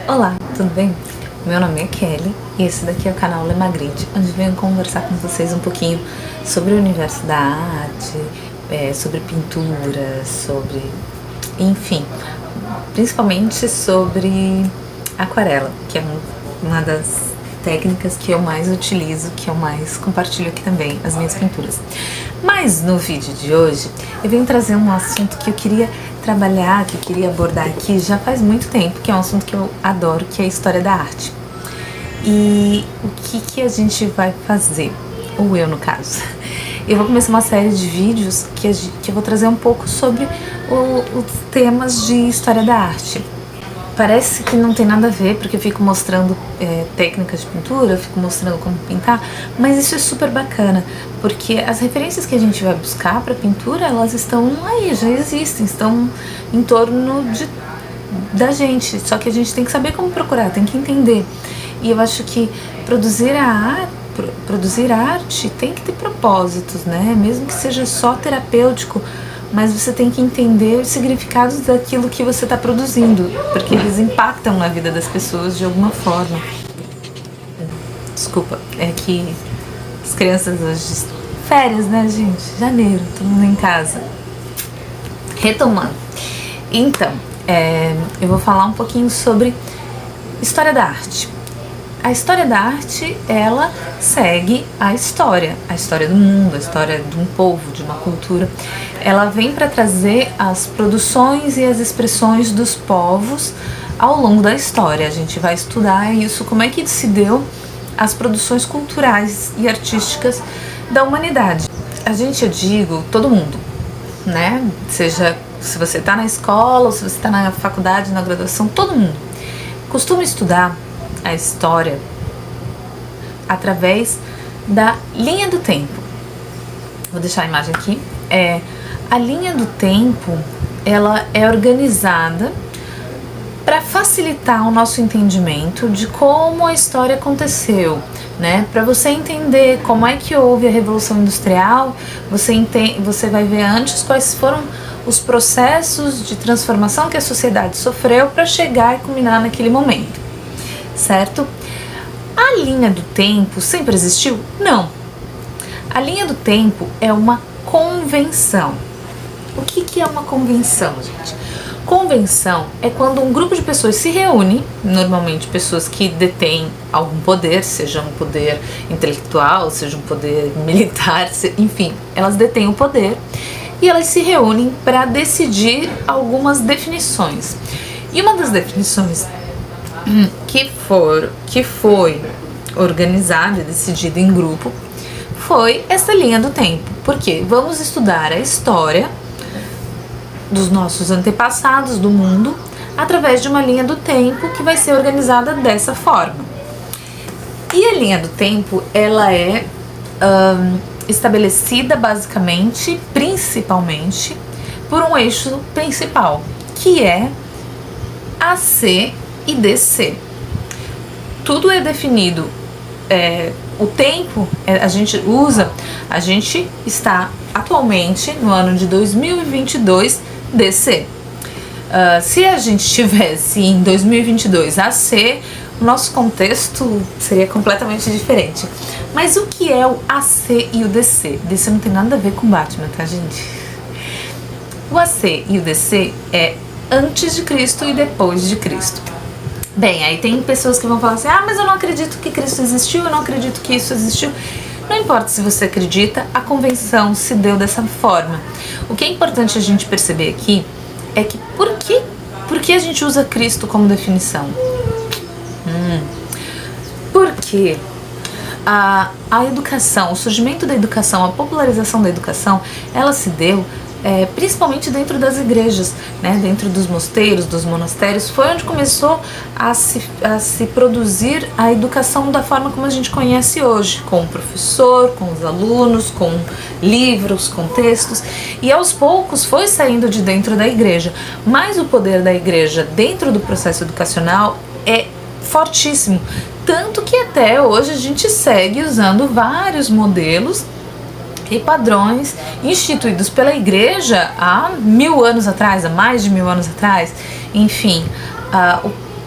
Olá, tudo bem? Meu nome é Kelly e esse daqui é o canal Lemagride, onde venho conversar com vocês um pouquinho sobre o universo da arte, sobre pintura, enfim, principalmente sobre aquarela, que é uma das técnicas que eu mais utilizo, que eu mais compartilho aqui também, as minhas pinturas. Mas no vídeo de hoje eu venho trazer um assunto que eu queria trabalhar, que eu queria abordar aqui já faz muito tempo, que é um assunto que eu adoro, que é a história da arte. E o que a gente vai fazer? Ou eu, no caso. Eu vou começar uma série de vídeos que eu vou trazer um pouco sobre os temas de história da arte. Parece que não tem nada a ver, porque eu fico mostrando técnicas de pintura, eu fico mostrando como pintar, mas isso é super bacana, porque as referências que a gente vai buscar para pintura, elas estão aí, já existem, estão em torno da gente, só que a gente tem que saber como procurar, tem que entender. E eu acho que produzir arte tem que ter propósitos, né? Mesmo que seja só terapêutico, mas você tem que entender os significados daquilo que você está produzindo, porque eles impactam na vida das pessoas de alguma forma. Desculpa, é que as crianças hoje... Férias, né, gente? Janeiro, todo mundo em casa. Retomando. Então, eu vou falar um pouquinho sobre história da arte. A história da arte, ela segue a história do mundo, a história de um povo, de uma cultura. Ela vem para trazer as produções e as expressões dos povos ao longo da história. A gente vai estudar isso, como é que se deu as produções culturais e artísticas da humanidade. Eu digo, todo mundo, né? Seja se você está na escola ou se você está na faculdade, na graduação, todo mundo costuma estudar a história através da linha do tempo. Vou deixar a imagem aqui. A linha do tempo, ela é organizada para facilitar o nosso entendimento de como a história aconteceu, né? Para você entender como é que houve a Revolução Industrial, você vai ver antes quais foram os processos de transformação que a sociedade sofreu para chegar e culminar naquele momento, certo? A linha do tempo sempre existiu? Não. A linha do tempo é uma convenção. O que é uma convenção, gente? Convenção é quando um grupo de pessoas se reúne, normalmente pessoas que detêm algum poder, seja um poder intelectual, seja um poder militar, enfim, elas detêm o poder e elas se reúnem para decidir algumas definições. E uma das definições que foi organizada e decidida em grupo foi essa linha do tempo. Porque vamos estudar a história dos nossos antepassados do mundo através de uma linha do tempo que vai ser organizada dessa forma. E a linha do tempo, ela é estabelecida basicamente, principalmente, por um eixo principal, que é AC e DC. Tudo é definido, o tempo a gente está atualmente no ano de 2022 DC. Se a gente estivesse em 2022 AC, o nosso contexto seria completamente diferente. Mas o que é o AC e o DC? DC não tem nada a ver com Batman, tá, gente? O AC e o DC é antes de Cristo e depois de Cristo. Bem, aí tem pessoas que vão falar assim, mas eu não acredito que Cristo existiu, eu não acredito que isso existiu. Não importa se você acredita, a convenção se deu dessa forma. O que é importante a gente perceber aqui é que por que a gente usa Cristo como definição? Porque a educação, o surgimento da educação, a popularização da educação, ela se deu principalmente dentro das igrejas, né? Dentro dos mosteiros, dos monastérios, foi onde começou a se produzir a educação da forma como a gente conhece hoje, com o professor, com os alunos, com livros, com textos, e aos poucos foi saindo de dentro da igreja, mas o poder da igreja dentro do processo educacional é fortíssimo, tanto que até hoje a gente segue usando vários modelos e padrões instituídos pela igreja há 1000 anos atrás, há mais de 1000 anos atrás. Enfim,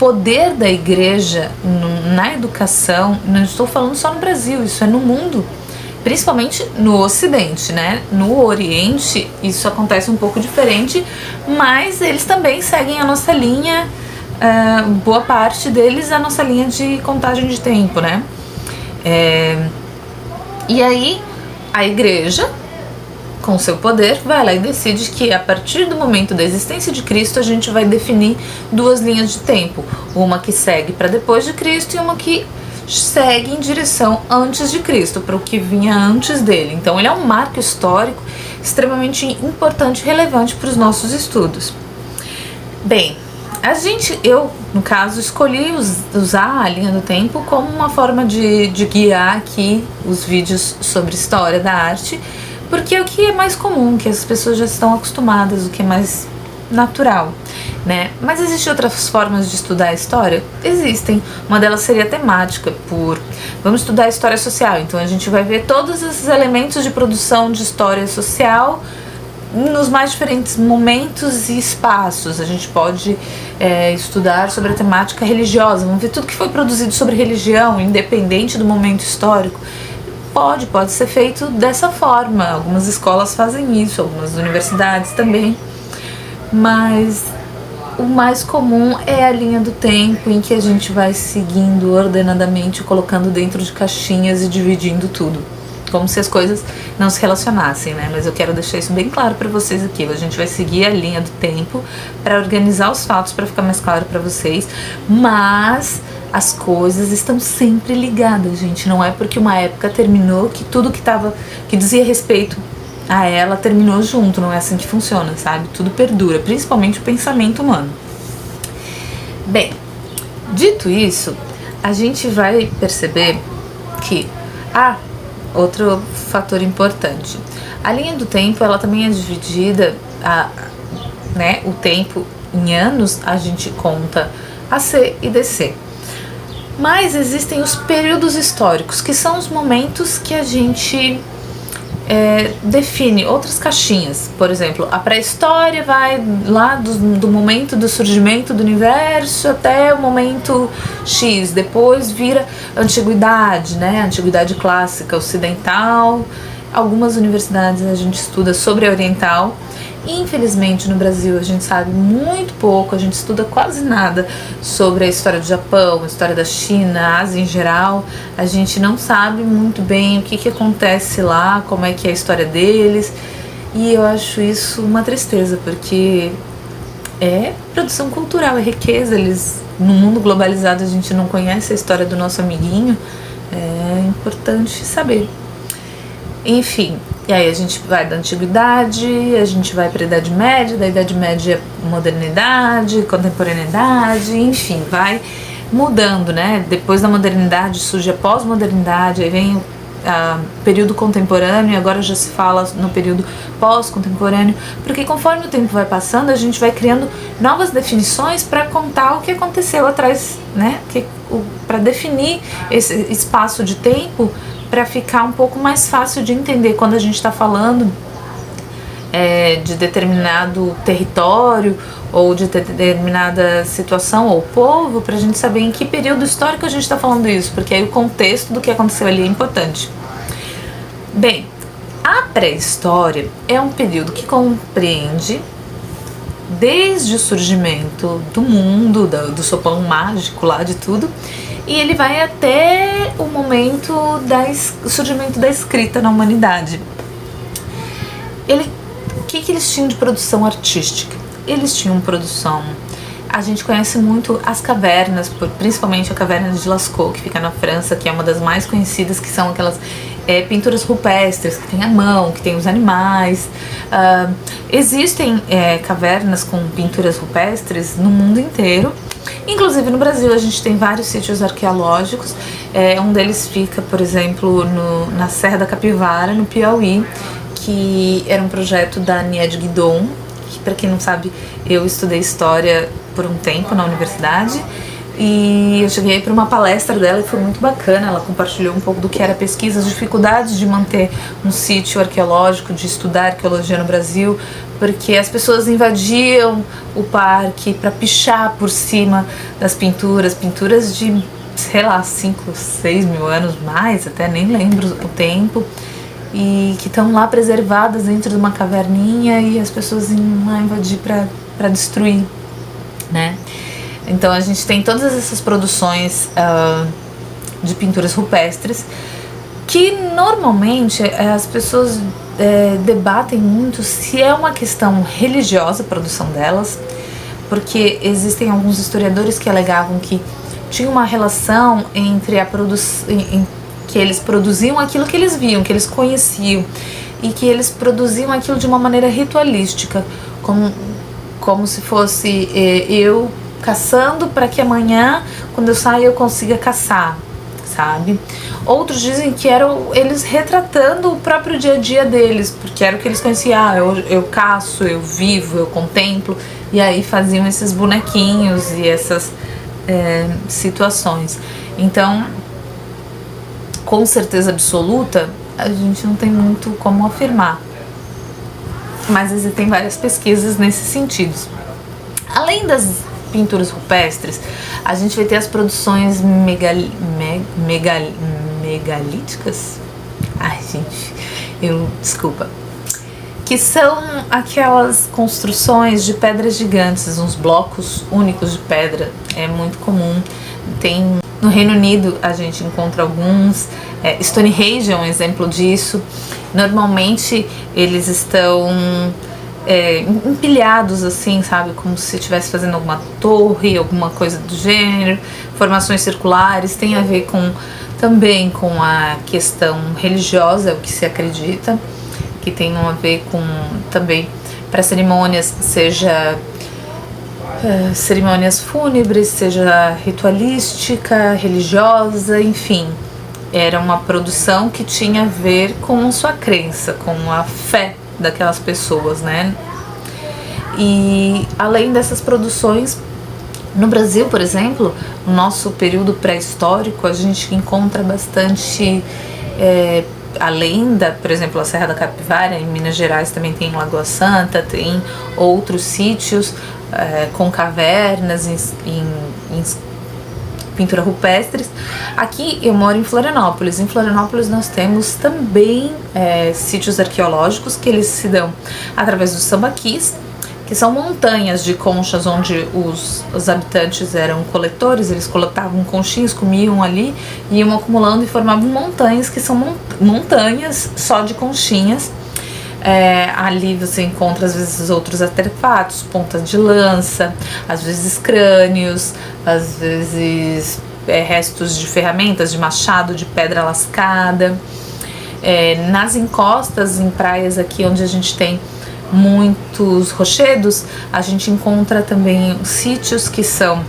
poder da igreja na educação, não estou falando só no Brasil, isso é no mundo, principalmente no Ocidente, né? No Oriente isso acontece um pouco diferente, mas eles também seguem a nossa linha, boa parte deles a nossa linha de contagem de tempo, né? E aí a igreja, com seu poder, vai lá e decide que a partir do momento da existência de Cristo a gente vai definir duas linhas de tempo, uma que segue para depois de Cristo e uma que segue em direção antes de Cristo, para o que vinha antes dele. Então ele é um marco histórico extremamente importante e relevante para os nossos estudos. Bem, eu, no caso, escolhi usar a linha do tempo como uma forma de guiar aqui os vídeos sobre história da arte, porque é o que é mais comum, que as pessoas já estão acostumadas, o que é mais natural, né? Mas existem outras formas de estudar a história? Existem. Uma delas seria temática, vamos estudar a história social, então a gente vai ver todos esses elementos de produção de história social nos mais diferentes momentos e espaços. A gente pode estudar sobre a temática religiosa, vamos ver tudo que foi produzido sobre religião, independente do momento histórico. Pode ser feito dessa forma. Algumas escolas fazem isso, algumas universidades também. Mas o mais comum é a linha do tempo, em que a gente vai seguindo ordenadamente, colocando dentro de caixinhas e dividindo tudo, como se as coisas não se relacionassem, né? Mas eu quero deixar isso bem claro para vocês aqui. A gente vai seguir a linha do tempo para organizar os fatos, para ficar mais claro para vocês, mas as coisas estão sempre ligadas, gente. Não é porque uma época terminou que tudo que dizia respeito a ela terminou junto. Não é assim que funciona, sabe? Tudo perdura, principalmente o pensamento humano. Bem, dito isso, a gente vai perceber que outro fator importante, a linha do tempo, ela também é dividida, né? O tempo em anos a gente conta AC e DC. Mas existem os períodos históricos, que são os momentos que a gente define outras caixinhas. Por exemplo, a pré-história vai lá do momento do surgimento do universo até o momento X. Depois vira antiguidade, né? Antiguidade clássica ocidental. Algumas universidades a gente estuda sobre a oriental. Infelizmente no Brasil a gente sabe muito pouco, a gente estuda quase nada sobre a história do Japão, a história da China, a Ásia em geral. A gente não sabe muito bem o que acontece lá, como é que é a história deles, e eu acho isso uma tristeza, porque é produção cultural, é riqueza. No mundo globalizado a gente não conhece a história do nosso amiguinho, é importante saber. Enfim, e aí a gente vai da antiguidade, a gente vai para a Idade Média, da Idade Média modernidade, contemporaneidade, enfim, vai mudando, né? Depois da modernidade surge a pós-modernidade, aí vem o período contemporâneo, e agora já se fala no período pós-contemporâneo, porque conforme o tempo vai passando, a gente vai criando novas definições para contar o que aconteceu atrás, né? Para definir esse espaço de tempo, para ficar um pouco mais fácil de entender quando a gente está falando de determinado território ou de determinada situação ou povo, para a gente saber em que período histórico a gente está falando isso, porque aí o contexto do que aconteceu ali é importante. Bem, a pré-história é um período que compreende desde o surgimento do mundo, do sopão mágico lá de tudo, e ele vai até o momento do surgimento da escrita na humanidade. O que eles tinham de produção artística? Eles tinham produção... A gente conhece muito as cavernas, principalmente a caverna de Lascaux, que fica na França, que é uma das mais conhecidas, que são aquelas pinturas rupestres, que tem a mão, que tem os animais. Existem cavernas com pinturas rupestres no mundo inteiro. Inclusive no Brasil a gente tem vários sítios arqueológicos. Um deles fica, por exemplo, na Serra da Capivara, no Piauí, que era um projeto da Nied Guidon, que, para quem não sabe, eu estudei história por um tempo na universidade, e eu cheguei para uma palestra dela e foi muito bacana. Ela compartilhou um pouco do que era a pesquisa, as dificuldades de manter um sítio arqueológico, de estudar arqueologia no Brasil, porque as pessoas invadiam o parque para pichar por cima das pinturas de, sei lá, 5, 6 mil anos mais, até nem lembro o tempo, e que estão lá preservadas dentro de uma caverninha e as pessoas iam lá invadir para destruir, né? Então a gente tem todas essas produções de pinturas rupestres que normalmente as pessoas debatem muito se é uma questão religiosa a produção delas, porque existem alguns historiadores que alegavam que tinha uma relação entre a produção, que eles produziam aquilo que eles viam, que eles conheciam, e que eles produziam aquilo de uma maneira ritualística, como se fosse eu caçando para que amanhã, quando eu sair, eu consiga caçar, sabe? Outros dizem que eram eles retratando o próprio dia a dia deles, porque era o que eles conheciam. Eu caço, eu vivo, eu contemplo, e aí faziam esses bonequinhos e essas situações. Então, com certeza absoluta, a gente não tem muito como afirmar, mas existem várias pesquisas nesse sentido. Além das pinturas rupestres, a gente vai ter as produções megalíticas. Ai, gente, desculpa. Que são aquelas construções de pedras gigantes, uns blocos únicos de pedra. É muito comum. Tem no Reino Unido, a gente encontra alguns. Stonehenge é um exemplo disso. Normalmente eles estão empilhados assim, sabe, como se estivesse fazendo alguma torre, alguma coisa do gênero. Formações circulares, tem a ver também com a questão religiosa, é o que se acredita, que tem a ver com também para cerimônias, seja cerimônias fúnebres, seja ritualística, religiosa, enfim. Era uma produção que tinha a ver com a sua crença, com a fé daquelas pessoas, né? E além dessas produções, no Brasil, por exemplo, no nosso período pré-histórico, a gente encontra bastante, além da, por exemplo, a Serra da Capivara, em Minas Gerais também tem Lagoa Santa, tem outros sítios com cavernas em pintura rupestres. Aqui eu moro em Florianópolis. Em Florianópolis nós temos também sítios arqueológicos que eles se dão através dos sambaquis, que são montanhas de conchas onde os habitantes eram coletores. Eles coletavam conchinhas, comiam ali, iam acumulando e formavam montanhas, que são montanhas só de conchinhas. Ali você encontra às vezes outros artefatos, pontas de lança, às vezes crânios, às vezes restos de ferramentas, de machado, de pedra lascada. Nas encostas, em praias aqui onde a gente tem muitos rochedos, a gente encontra também sítios que são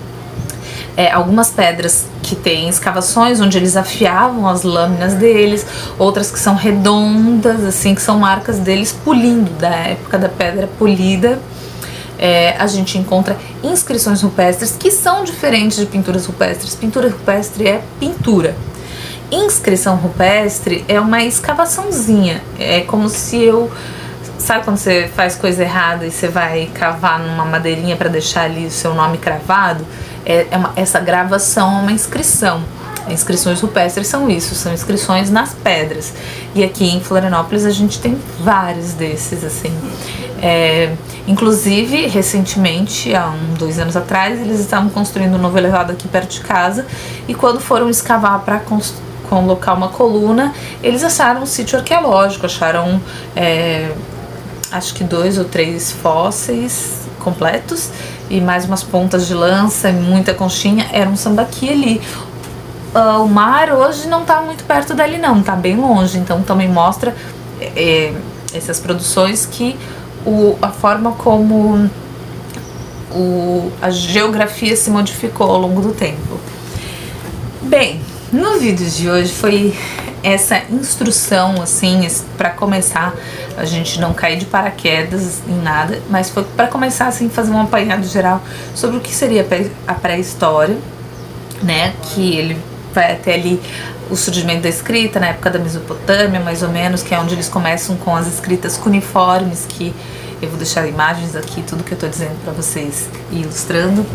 algumas pedras que têm escavações onde eles afiavam as lâminas deles, outras que são redondas, assim, que são marcas deles polindo, da época da pedra polida. A gente encontra inscrições rupestres que são diferentes de pinturas rupestres. Pintura rupestre é pintura. Inscrição rupestre é uma escavaçãozinha. É como se sabe quando você faz coisa errada e você vai cavar numa madeirinha para deixar ali o seu nome cravado? Essa gravação é uma inscrição. Inscrições rupestres são isso, são inscrições nas pedras. E aqui em Florianópolis a gente tem vários desses, assim. Inclusive, recentemente, há 2 anos atrás, eles estavam construindo um novo elevado aqui perto de casa, e quando foram escavar para colocar uma coluna, eles acharam um sítio arqueológico, acharam acho que 2 ou 3 fósseis completos e mais umas pontas de lança e muita conchinha. Era um sambaqui ali. O mar hoje não está muito perto dali não, está bem longe, então também mostra essas produções que a forma como a geografia se modificou ao longo do tempo. Bem, no vídeo de hoje foi essa instrução, assim, para começar, a gente não cair de paraquedas em nada, mas foi para começar, assim, fazer um apanhado geral sobre o que seria a pré-história, né, que ele vai até ali o surgimento da escrita na época da Mesopotâmia, mais ou menos, que é onde eles começam com as escritas cuneiformes, que eu vou deixar imagens aqui, tudo que eu tô dizendo para vocês ilustrando,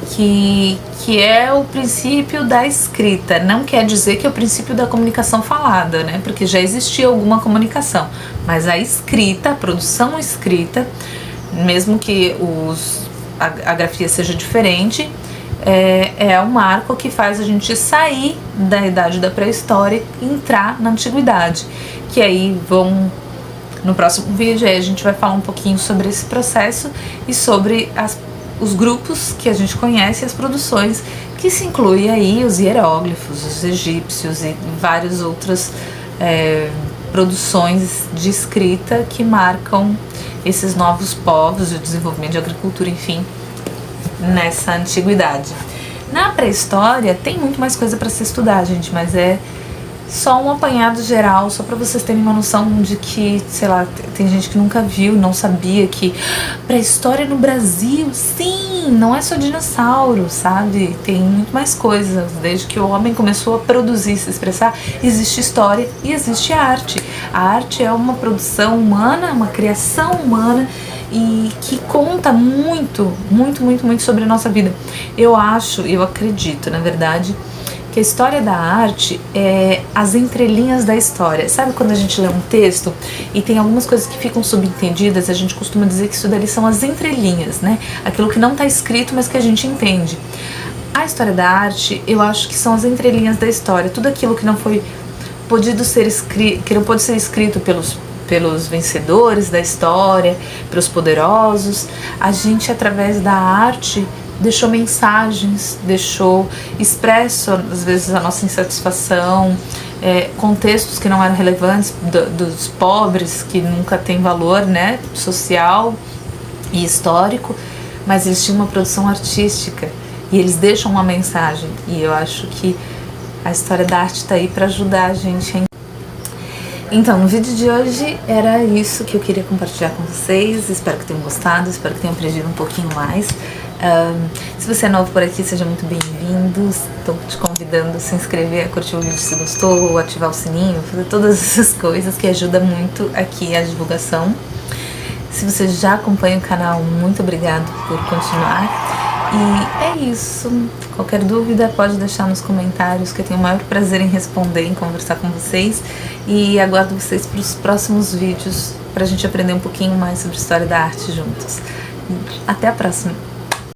que é o princípio da escrita. Não quer dizer que é o princípio da comunicação falada, né, porque já existia alguma comunicação, mas a escrita, a produção escrita, mesmo que a grafia seja diferente, é um marco que faz a gente sair da idade da pré-história e entrar na antiguidade, que aí no próximo vídeo aí a gente vai falar um pouquinho sobre esse processo e sobre os grupos que a gente conhece, as produções, que se inclui aí os hieróglifos, os egípcios e várias outras produções de escrita que marcam esses novos povos e o desenvolvimento de agricultura, enfim, nessa antiguidade. Na pré-história tem muito mais coisa para se estudar, gente, mas é só um apanhado geral, só para vocês terem uma noção de que, sei lá, tem gente que nunca viu, não sabia que pré-história no Brasil, sim, não é só dinossauro, sabe? Tem muito mais coisas. Desde que o homem começou a produzir, se expressar, existe história e existe arte. A arte é uma produção humana, uma criação humana, e que conta muito, muito, muito, muito sobre a nossa vida. Eu acredito, na verdade, que a história da arte é as entrelinhas da história. Sabe quando a gente lê um texto e tem algumas coisas que ficam subentendidas, a gente costuma dizer que isso dali são as entrelinhas, né? Aquilo que não está escrito, mas que a gente entende. A história da arte, eu acho que são as entrelinhas da história. Tudo aquilo que não foi podido ser escrito, que não pode ser escrito pelos vencedores da história, pelos poderosos, a gente, através da arte, deixou mensagens, deixou expresso, às vezes, a nossa insatisfação, contextos que não eram relevantes, dos pobres, que nunca têm valor, né, social e histórico, mas eles tinham uma produção artística e eles deixam uma mensagem. E eu acho que a história da arte está aí para ajudar a gente a... Então, no vídeo de hoje era isso que eu queria compartilhar com vocês. Espero que tenham gostado, espero que tenham aprendido um pouquinho mais. Se você é novo por aqui, seja muito bem-vindo. Estou te convidando a se inscrever, a curtir o vídeo se gostou, ativar o sininho, fazer todas essas coisas que ajudam muito aqui a divulgação. Se você já acompanha o canal, muito obrigado por continuar. E é isso. Qualquer dúvida pode deixar nos comentários, que eu tenho o maior prazer em responder, em conversar com vocês. E aguardo vocês para os próximos vídeos, para a gente aprender um pouquinho mais sobre a história da arte juntos. Até a próxima!